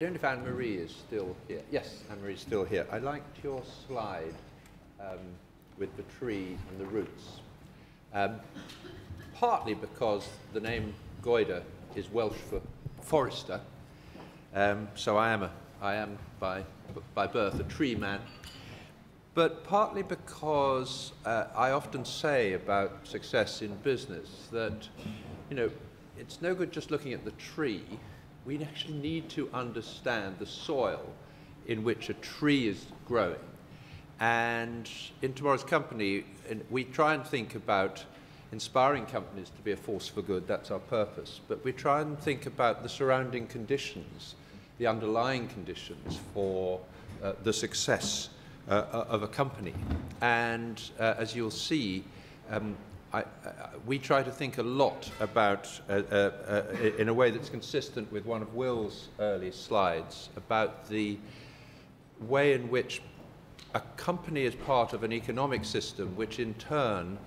I don't know if Anne-Marie is still here. Yes, Anne-Marie is still here. I liked your slide with the tree and the roots. Partly because the name Goyder is Welsh for forester. So I am by birth a tree man. But partly because I often say about success in business that, you know, it's no good just looking at the tree. We actually need to understand the soil in which a tree is growing. And in Tomorrow's Company, we try and think about inspiring companies to be a force for good. That's our purpose. But we try and think about the surrounding conditions, the underlying conditions for the success of a company. And as you'll see, we try to think a lot about, in a way that's consistent with one of Will's early slides, about the way in which a company is part of an economic system, which in turn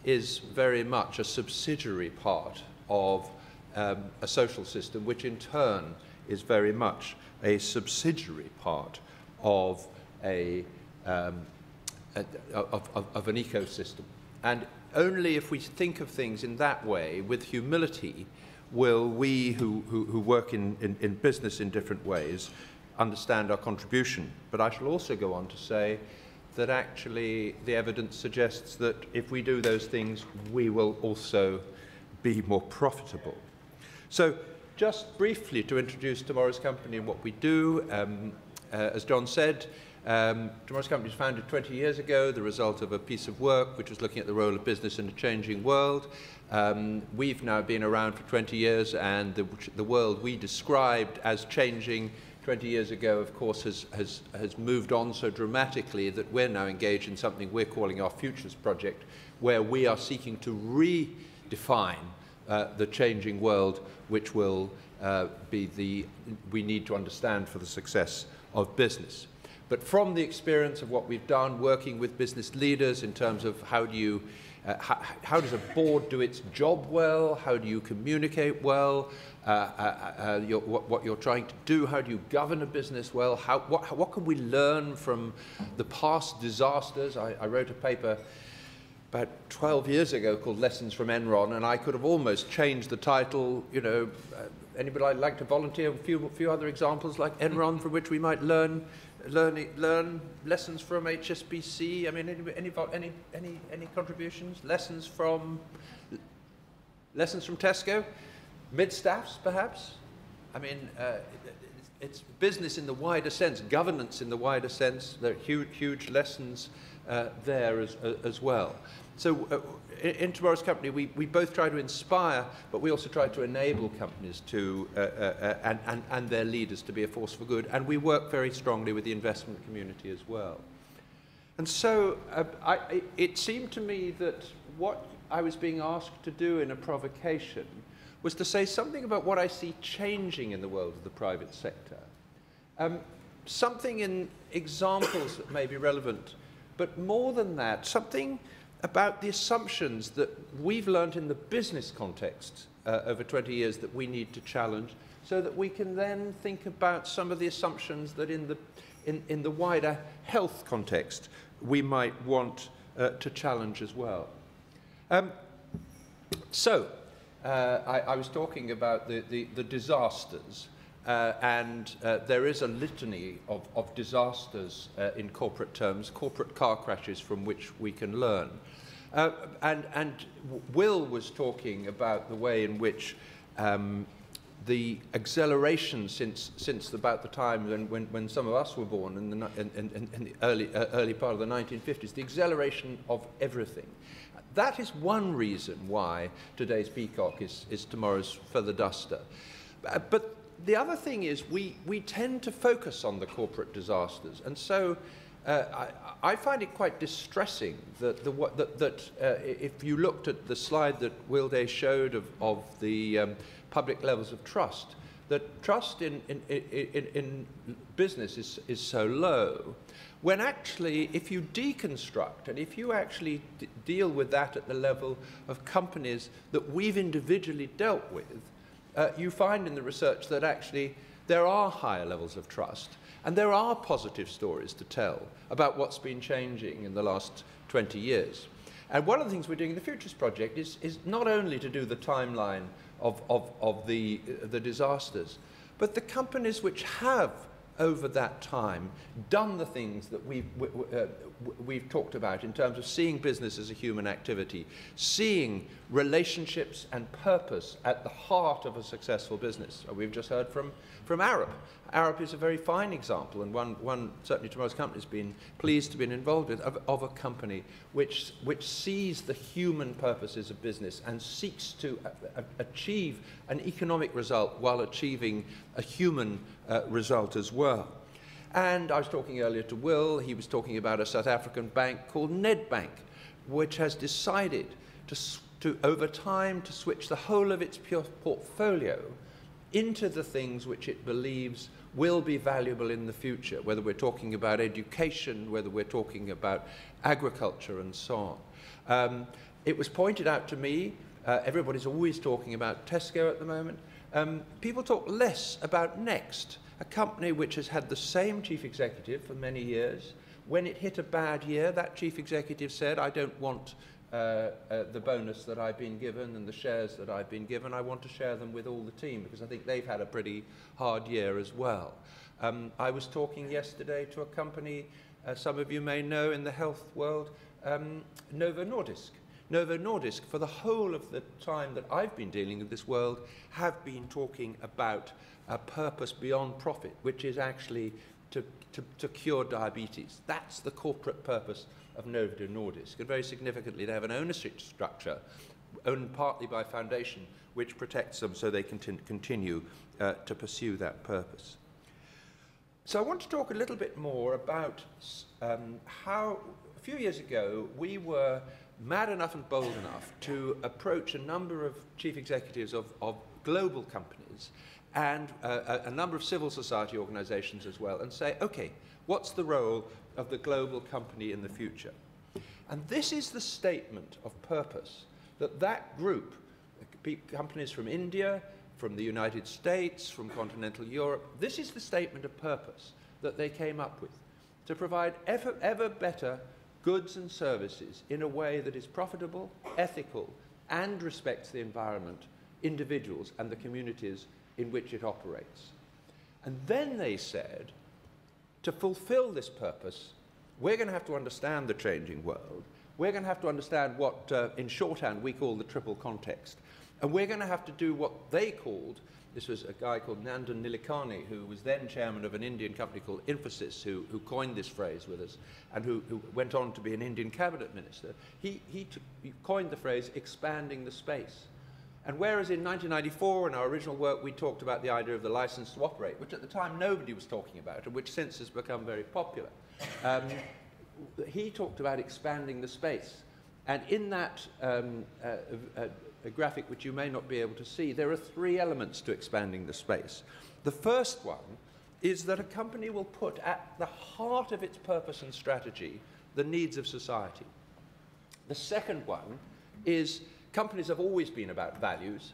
is very much a subsidiary part of a social system, which in turn is very much a subsidiary part of an ecosystem. And only if we think of things in that way, with humility, will we who work in business in different ways understand our contribution. But I shall also go on to say that actually the evidence suggests that if we do those things, we will also be more profitable. So just briefly to introduce Tomorrow's Company and what we do, as John said, Tomorrow's Company was founded 20 years ago, the result of a piece of work which was looking at the role of business in a changing world. We've now been around for 20 years, and the world we described as changing 20 years ago, of course, has moved on so dramatically that we're now engaged in something we're calling our Futures Project, where we are seeking to redefine the changing world which will we need to understand for the success of business. But from the experience of what we've done, working with business leaders in terms of how does a board do its job well, how do you communicate well, what you're trying to do, how do you govern a business well, what can we learn from the past disasters. I wrote a paper about 12 years ago called Lessons from Enron, and I could have almost changed the title, you know, anybody like to volunteer a few other examples like Enron from which we might learn lessons from HSBC. I mean, any contributions? Lessons from Tesco, mid-staffs perhaps. I mean, it's business in the wider sense, governance in the wider sense. There are huge lessons there as well. So in Tomorrow's Company, we both try to inspire, but we also try to enable companies to and their leaders to be a force for good. And we work very strongly with the investment community as well. And so it seemed to me that what I was being asked to do in a provocation was to say something about what I see changing in the world of the private sector. Something in examples that may be relevant, but more than that, something about the assumptions that we've learned in the business context over 20 years that we need to challenge, so that we can then think about some of the assumptions that in the wider health context we might want to challenge as well. I was talking about the disasters, and there is a litany of disasters in corporate terms, corporate car crashes from which we can learn. And Will was talking about the way in which the acceleration since about the time when some of us were born in the early part of the 1950s, the acceleration of everything. That is one reason why today's peacock is tomorrow's feather duster. But the other thing is we tend to focus on the corporate disasters, and so I find it quite distressing that if you looked at the slide that Will Day showed of the public levels of trust, that trust in business is so low, when actually if you deconstruct and if you actually deal with that at the level of companies that we've individually dealt with, you find in the research that actually there are higher levels of trust, and there are positive stories to tell about what's been changing in the last 20 years. And one of the things we're doing in the Futures Project is not only to do the timeline of the disasters, but the companies which have, over that time, done the things that we've talked about in terms of seeing business as a human activity, seeing relationships and purpose at the heart of a successful business. We've just heard from Arup. Arup is a very fine example, and one certainly Tomorrow's Company has been pleased to be involved with, of a company which sees the human purposes of business and seeks to achieve an economic result while achieving a human result as well. And I was talking earlier to Will, he was talking about a South African bank called Nedbank, which has decided to over time, to switch the whole of its pure portfolio into the things which it believes will be valuable in the future, whether we're talking about education, whether we're talking about agriculture, and so on. It was pointed out to me, everybody's always talking about Tesco at the moment. People talk less about Next, a company which has had the same chief executive for many years. When it hit a bad year, that chief executive said, I don't want the bonus that I've been given and the shares that I've been given. I want to share them with all the team, because I think they've had a pretty hard year as well. I was talking yesterday to a company, some of you may know in the health world, Novo Nordisk. Novo Nordisk, for the whole of the time that I've been dealing with this world, have been talking about a purpose beyond profit, which is actually to cure diabetes. That's the corporate purpose of Novo Nordisk. And very significantly, they have an ownership structure owned partly by foundation, which protects them so they can continue to pursue that purpose. So I want to talk a little bit more about how, a few years ago, we were mad enough and bold enough to approach a number of chief executives of global companies and a number of civil society organizations as well, and say, okay, what's the role of the global company in the future? And this is the statement of purpose that group, companies from India, from the United States, from continental Europe, this is the statement of purpose that they came up with, to provide ever better goods and services in a way that is profitable, ethical, and respects the environment, individuals, and the communities in which it operates. And then they said, to fulfill this purpose, we're going to have to understand the changing world. We're going to have to understand what, in shorthand, we call the triple context. And we're going to have to do what they called, this was a guy called Nandan Nilekani, who was then chairman of an Indian company called Infosys, who coined this phrase with us, and who went on to be an Indian cabinet minister. He coined the phrase, expanding the space. And whereas in 1994, in our original work, we talked about the idea of the license to operate, which at the time nobody was talking about, and which since has become very popular, he talked about expanding the space. And in that a graphic which you may not be able to see, there are three elements to expanding the space. The first one is that a company will put at the heart of its purpose and strategy the needs of society. The second one is companies have always been about values,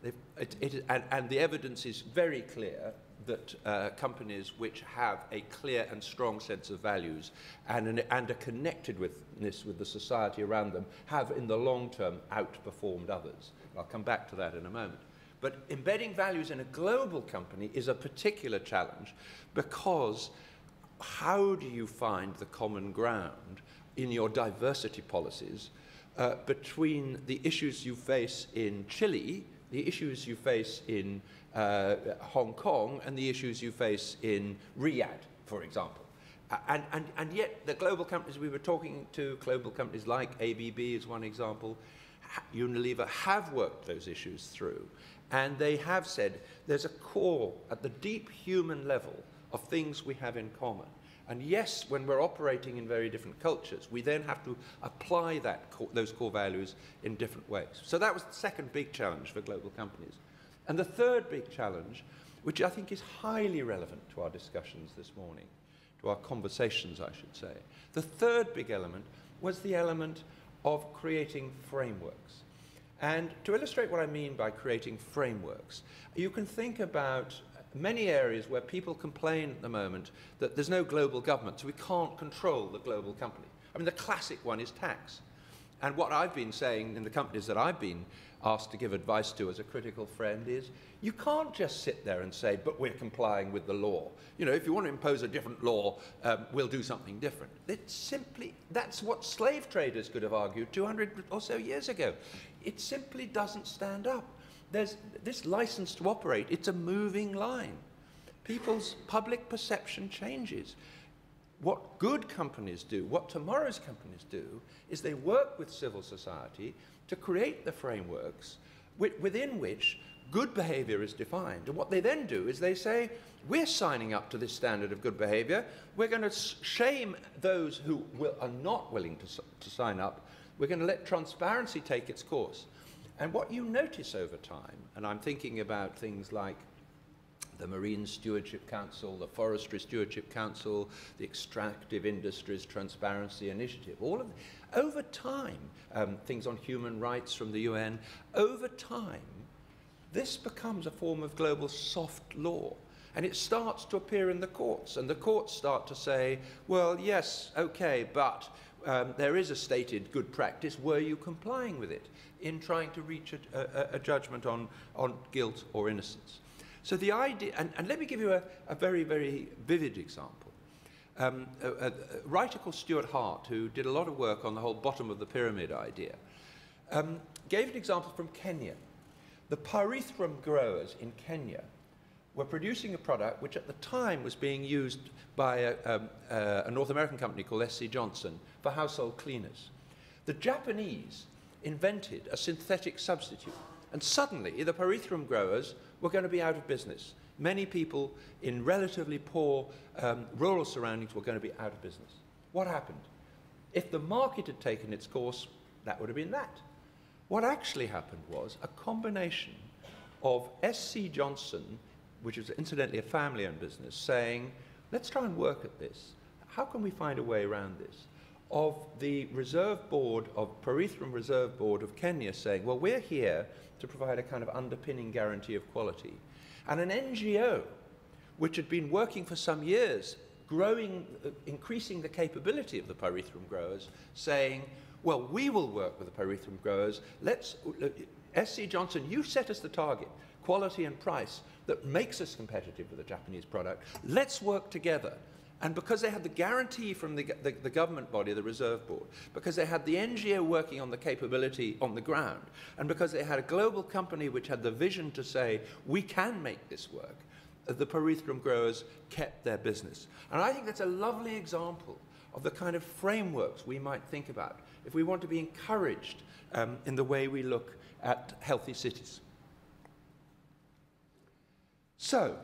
and the evidence is very clear that companies which have a clear and strong sense of values and are connected with the society around them have, in the long term, outperformed others. I'll come back to that in a moment. But embedding values in a global company is a particular challenge, because how do you find the common ground in your diversity policies between the issues you face in Chile, the issues you face in Hong Kong, and the issues you face in Riyadh, for example? And yet the global companies we were talking to, global companies like ABB is one example, Unilever, have worked those issues through. And they have said there's a core at the deep human level of things we have in common. And yes, when we're operating in very different cultures, we then have to apply those core values in different ways. So that was the second big challenge for global companies. And the third big challenge, which I think is highly relevant to our discussions this morning, to our conversations, I should say, the third big element was the element of creating frameworks. And to illustrate what I mean by creating frameworks, you can think about many areas where people complain at the moment that there's no global government, so we can't control the global company. I mean, the classic one is tax. And what I've been saying in the companies that I've been asked to give advice to as a critical friend is, you can't just sit there and say, but we're complying with the law. You know, if you want to impose a different law, we'll do something different. It's simply, that's what slave traders could have argued 200 or so years ago. It simply doesn't stand up. There's this license to operate, it's a moving line. People's public perception changes. What good companies do, what tomorrow's companies do, is they work with civil society to create the frameworks within which good behavior is defined. And what they then do is they say, we're signing up to this standard of good behavior, we're going to shame those who are not willing to sign up, we're going to let transparency take its course. And what you notice over time, and I'm thinking about things like the Marine Stewardship Council, the Forestry Stewardship Council, the Extractive Industries Transparency Initiative, all of over time, things on human rights from the UN, over time, this becomes a form of global soft law. And it starts to appear in the courts, and the courts start to say, well, yes, okay, but there is a stated good practice. Were you complying with it in trying to reach a judgment on guilt or innocence? So the idea, and let me give you a very, very vivid example. A writer called Stuart Hart, who did a lot of work on the whole bottom of the pyramid idea, gave an example from Kenya. The pyrethrum growers in Kenya were producing a product which at the time was being used by a North American company called SC Johnson for household cleaners. The Japanese invented a synthetic substitute, and suddenly the pyrethrum growers were going to be out of business. Many people in relatively poor rural surroundings were going to be out of business. What happened? If the market had taken its course, that would have been that. What actually happened was a combination of SC Johnson, which is incidentally a family-owned business, saying, let's try and work at this. How can we find a way around this? Of the Reserve Board, of Pyrethrum Reserve Board of Kenya saying, well, we're here to provide a kind of underpinning guarantee of quality. And an NGO, which had been working for some years, growing, increasing the capability of the pyrethrum growers, saying, well, we will work with the pyrethrum growers. Let's, SC Johnson, you set us the target, quality and price, that makes us competitive with the Japanese product. Let's work together. And because they had the guarantee from the government body, the Reserve Board, because they had the NGO working on the capability on the ground, and because they had a global company which had the vision to say, we can make this work, the pyrethrum growers kept their business. And I think that's a lovely example of the kind of frameworks we might think about if we want to be encouraged in the way we look at healthy cities. So,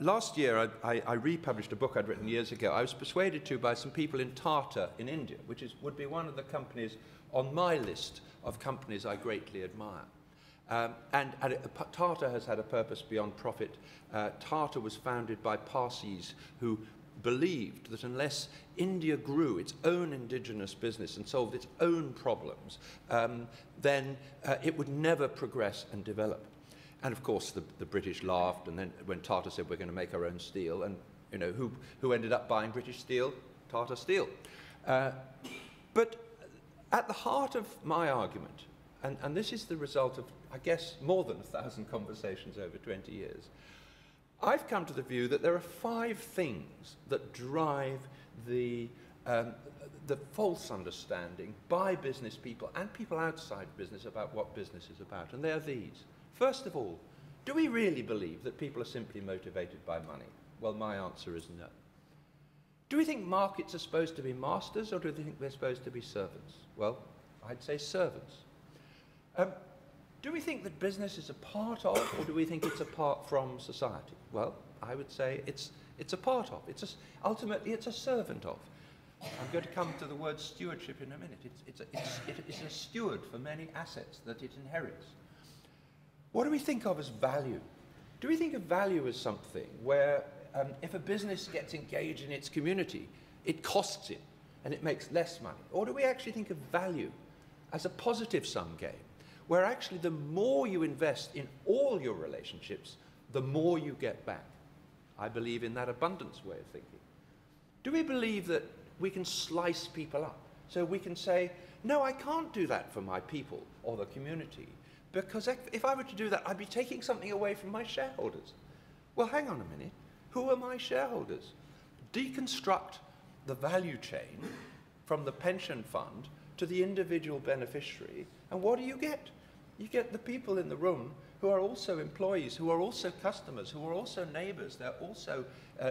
last year I republished a book I'd written years ago. I was persuaded to by some people in Tata in India, which would be one of the companies on my list of companies I greatly admire. Tata has had a purpose beyond profit. Tata was founded by Parsis who believed that unless India grew its own indigenous business and solved its own problems, then it would never progress and develop. And of course, the British laughed, and then when Tata said we're going to make our own steel, and you know who ended up buying British steel? Tata Steel. But at the heart of my argument, and this is the result of, I guess, more than 1,000 conversations over 20 years, I've come to the view that there are 5 things that drive the false understanding by business people and people outside business about what business is about, and they are these. First of all, do we really believe that people are simply motivated by money? Well, my answer is no. Do we think markets are supposed to be masters, or do we think they're supposed to be servants? Well, I'd say servants. Do we think that business is a part of, or do we think it's apart from society? Well, I would say it's a part of. Ultimately, it's a servant of. I'm going to come to the word stewardship in a minute. It's a steward for many assets that it inherits. What do we think of as value? Do we think of value as something where if a business gets engaged in its community, it costs it and it makes less money? Or do we actually think of value as a positive sum game, where actually the more you invest in all your relationships, the more you get back. I believe in that abundance way of thinking. Do we believe that we can slice people up? So we can say, no, I can't do that for my people or the community, because if I were to do that, I'd be taking something away from my shareholders. Well, hang on a minute. Who are my shareholders? Deconstruct the value chain from the pension fund to the individual beneficiary, and what do you get? You get the people in the room who are also employees, who are also customers, who are also neighbors. They're also,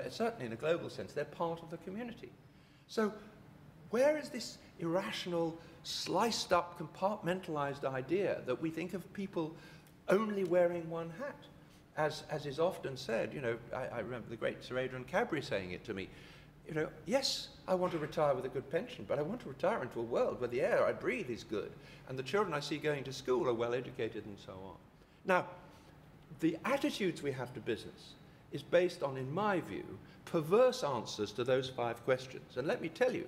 certainly in a global sense, they're part of the community. So where is this irrational, sliced up, compartmentalized idea that we think of people only wearing one hat? As is often said, you know, I remember the great Sir Adrian Cadbury saying it to me, you know, yes, I want to retire with a good pension, but I want to retire into a world where the air I breathe is good, and the children I see going to school are well educated and so on. Now, the attitudes we have to business is based on, in my view, perverse answers to those 5 questions. And let me tell you,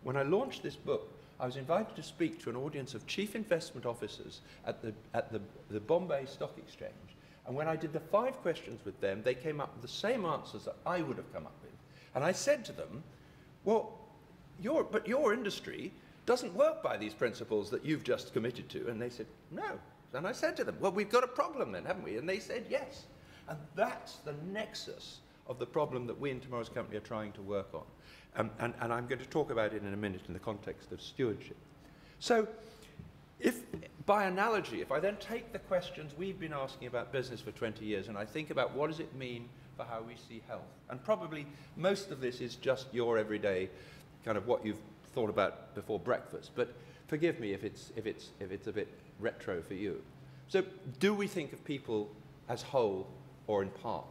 when I launched this book, I was invited to speak to an audience of chief investment officers at the Bombay Stock Exchange. And when I did the 5 questions with them, they came up with the same answers that I would have come up with. And I said to them, well, your industry doesn't work by these principles that you've just committed to. And they said, no. And I said to them, well, we've got a problem then, haven't we? And they said, yes. And that's the nexus of the problem that we in Tomorrow's Company are trying to work on. And I'm going to talk about it in a minute in the context of stewardship. So if, by analogy, if I then take the questions we've been asking about business for 20 years and I think about what does it mean for how we see health, and probably most of this is just your everyday kind of what you've thought about before breakfast, but forgive me if it's a bit retro for you. So do we think of people as whole or in part?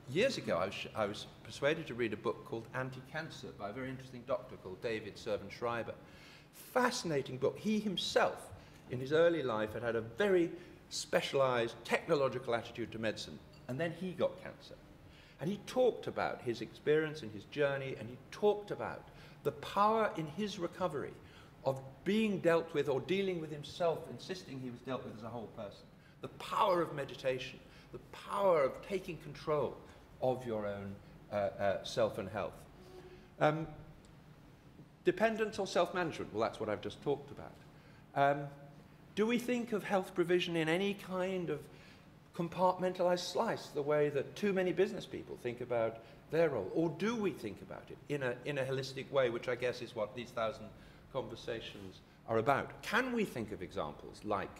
Years ago, I was persuaded to read a book called Anti-Cancer by a very interesting doctor called David Servan-Schreiber. Fascinating book. He himself, in his early life, had a very specialized technological attitude to medicine, and then he got cancer. And he talked about his experience and his journey, and he talked about the power in his recovery of being dealt with or dealing with himself, insisting he was dealt with as a whole person. The power of meditation, the power of taking control of your own self and health. Dependence or self-management? Well, that's what I've just talked about. Do we think of health provision in any kind of compartmentalized slice, the way that too many business people think about their role? Or do we think about it in a holistic way, which I guess is what these 1,000 conversations are about? Can we think of examples like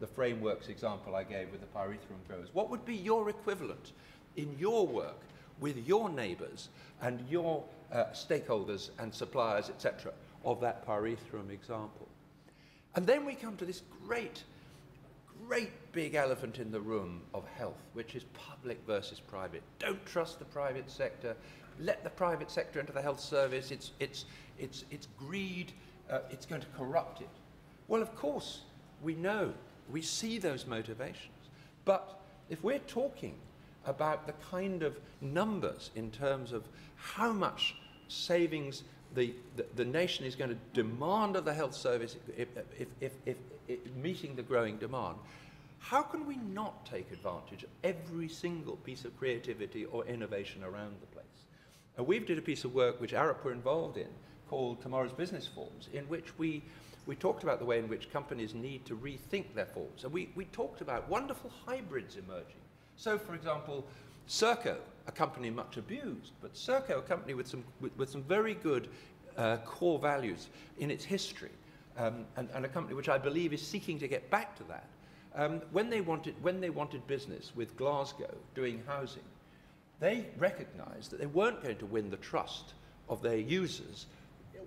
the frameworks example I gave with the pyrethrum growers? What would be your equivalent in your work with your neighbors and your stakeholders and suppliers, etc., of that pyrethrum example? And then we come to this great big elephant in the room of health, which is public versus private. Don't trust the private sector. Let the private sector into the health service. It's greed. It's going to corrupt it. Well, of course, we know. We see those motivations. But if we're talking about the kind of numbers in terms of how much savings the nation is going to demand of the health service if meeting the growing demand, how can we not take advantage of every single piece of creativity or innovation around the place? We've did a piece of work which Arup were involved in called Tomorrow's Business Forms, in which we talked about the way in which companies need to rethink their forms. And we talked about wonderful hybrids emerging. So, for example, Serco, a company much abused, but Serco, a company with some very good core values in its history, and a company which I believe is seeking to get back to that. When they wanted business with Glasgow doing housing, they recognised that they weren't going to win the trust of their users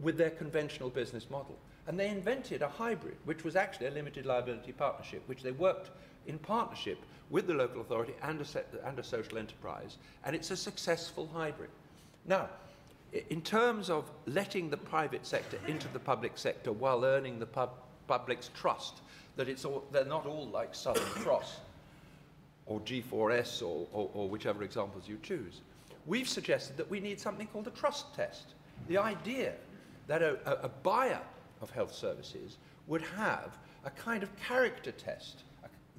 with their conventional business model. And they invented a hybrid, which was actually a limited liability partnership, which they worked in partnership with the local authority and a social enterprise. And it's a successful hybrid. Now, in terms of letting the private sector into the public sector while earning the public's trust, that they're not all like Southern Cross or G4S or whichever examples you choose. We've suggested that we need something called a trust test. The idea that a buyer of health services would have a kind of character test,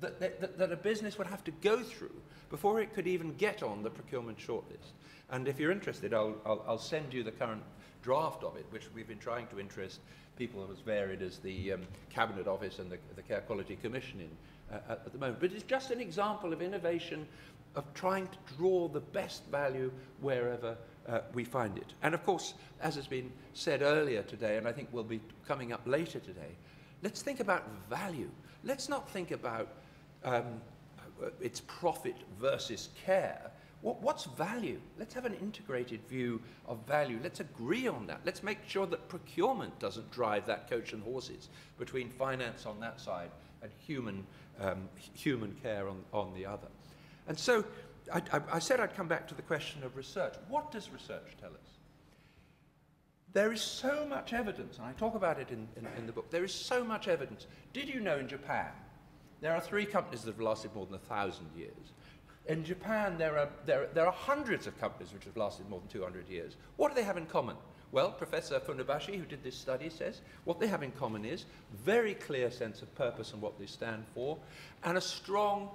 that a business would have to go through before it could even get on the procurement shortlist. And if you're interested, I'll send you the current draft of it, which we've been trying to interest people as varied as the Cabinet Office and the Care Quality Commission in at the moment. But it's just an example of innovation, of trying to draw the best value wherever we find it. And of course, as has been said earlier today, and I think will be coming up later today, let's think about value. Let's not think about its profit versus care. What's value? Let's have an integrated view of value. Let's agree on that. Let's make sure that procurement doesn't drive that coach and horses between finance on that side and human care on the other. And so I said I'd come back to the question of research. What does research tell us? There is so much evidence, and I talk about it in the book, there is so much evidence. Did you know in Japan, there are 3 companies that have lasted more than 1,000 years. In Japan, there are hundreds of companies which have lasted more than 200 years. What do they have in common? Well, Professor Funabashi, who did this study, says what they have in common is very clear sense of purpose and what they stand for, and a strong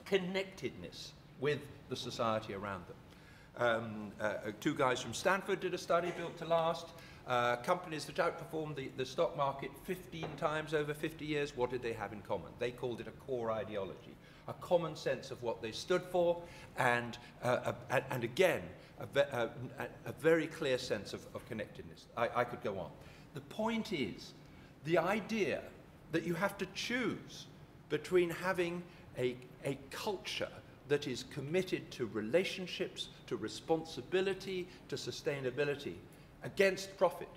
connectedness with the society around them. 2 guys from Stanford did a study, Built to Last. Companies that outperformed the stock market 15 times over 50 years, what did they have in common? They called it a core ideology, a common sense of what they stood for, and again, a very clear sense of connectedness. I could go on. The point is, the idea that you have to choose between having a culture that is committed to relationships, to responsibility, to sustainability, against profit.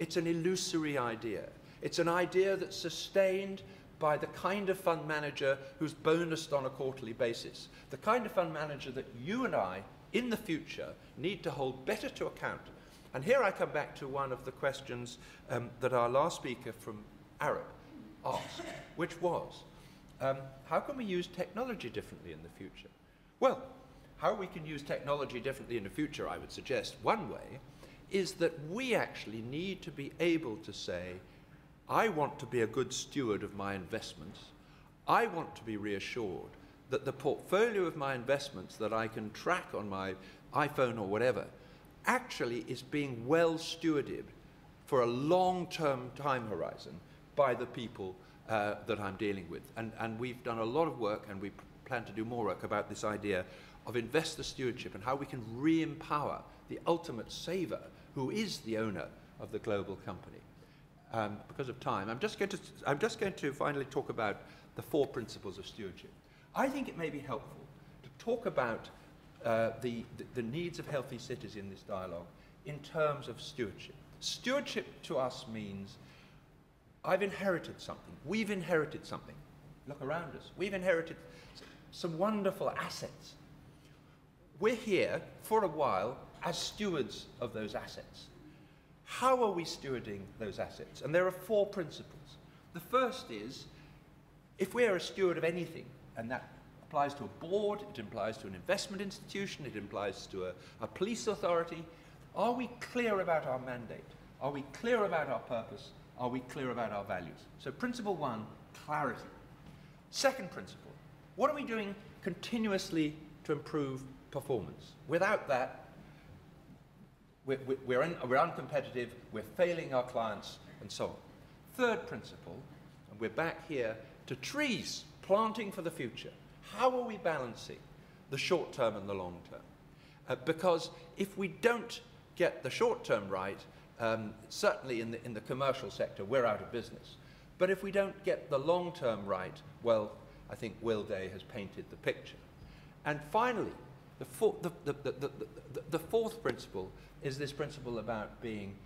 It's an illusory idea. It's an idea that's sustained by the kind of fund manager who's bonused on a quarterly basis, the kind of fund manager that you and I, in the future, need to hold better to account. And here I come back to one of the questions that our last speaker from Arab asked, which was, how can we use technology differently in the future? Well, how we can use technology differently in the future, I would suggest, one way, is that we actually need to be able to say, I want to be a good steward of my investments. I want to be reassured that the portfolio of my investments that I can track on my iPhone or whatever actually is being well stewarded for a long-term time horizon by the people that I'm dealing with. And we've done a lot of work, and we plan to do more work about this idea of investor stewardship and how we can re-empower the ultimate saver who is the owner of the global company. Because of time, I'm just going to finally talk about the 4 principles of stewardship. I think it may be helpful to talk about the needs of healthy cities in this dialogue in terms of stewardship. Stewardship to us means I've inherited something. We've inherited something. Look around us. We've inherited some wonderful assets. We're here for a while as stewards of those assets. How are we stewarding those assets? And there are 4 principles. The first is, if we are a steward of anything, and that applies to a board, it applies to an investment institution, it applies to a police authority, are we clear about our mandate? Are we clear about our purpose? Are we clear about our values? So principle 1, clarity. Second principle, what are we doing continuously to improve performance? Without that, we're uncompetitive, we're failing our clients, and so on. Third principle, and we're back here to trees, planting for the future. How are we balancing the short term and the long term? Because if we don't get the short term right, certainly in the commercial sector, we're out of business. But if we don't get the long term right, well, I think Will Day has painted the picture. And finally, the 4th principle is this principle about being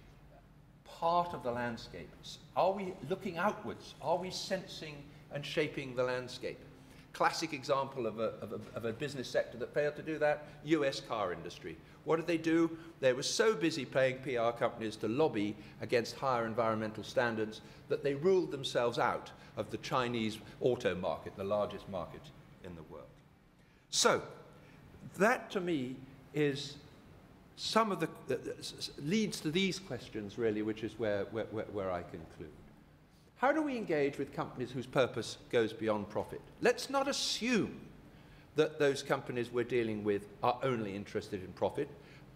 part of the landscape. Are we looking outwards? Are we sensing and shaping the landscape? Classic example of a business sector that failed to do that, US car industry. What did they do? They were so busy paying PR companies to lobby against higher environmental standards that they ruled themselves out of the Chinese auto market, the largest market in the world. So, that to me is some of the leads to these questions really, which is where I conclude. how do we engage with companies whose purpose goes beyond profit? Let's not assume that those companies we're dealing with are only interested in profit.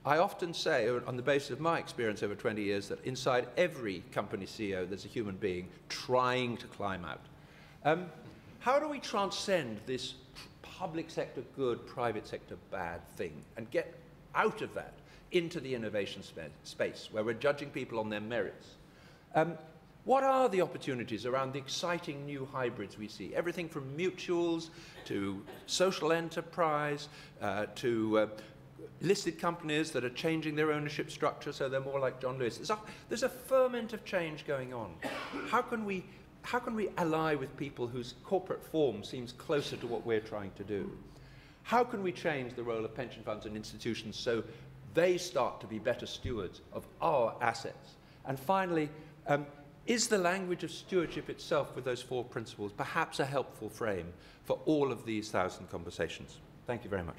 I often say, on the basis of my experience over 20 years, that inside every company CEO there's a human being trying to climb out. How do we transcend this public sector good, private sector bad thing and get out of that into the innovation space where we're judging people on their merits? What are the opportunities around the exciting new hybrids we see? Everything from mutuals to social enterprise to listed companies that are changing their ownership structure so they're more like John Lewis. There's a ferment of change going on. How can we ally with people whose corporate form seems closer to what we're trying to do? How can we change the role of pension funds and institutions so they start to be better stewards of our assets? And finally, is the language of stewardship itself with those 4 principles perhaps a helpful frame for all of these 1,000 conversations? Thank you very much.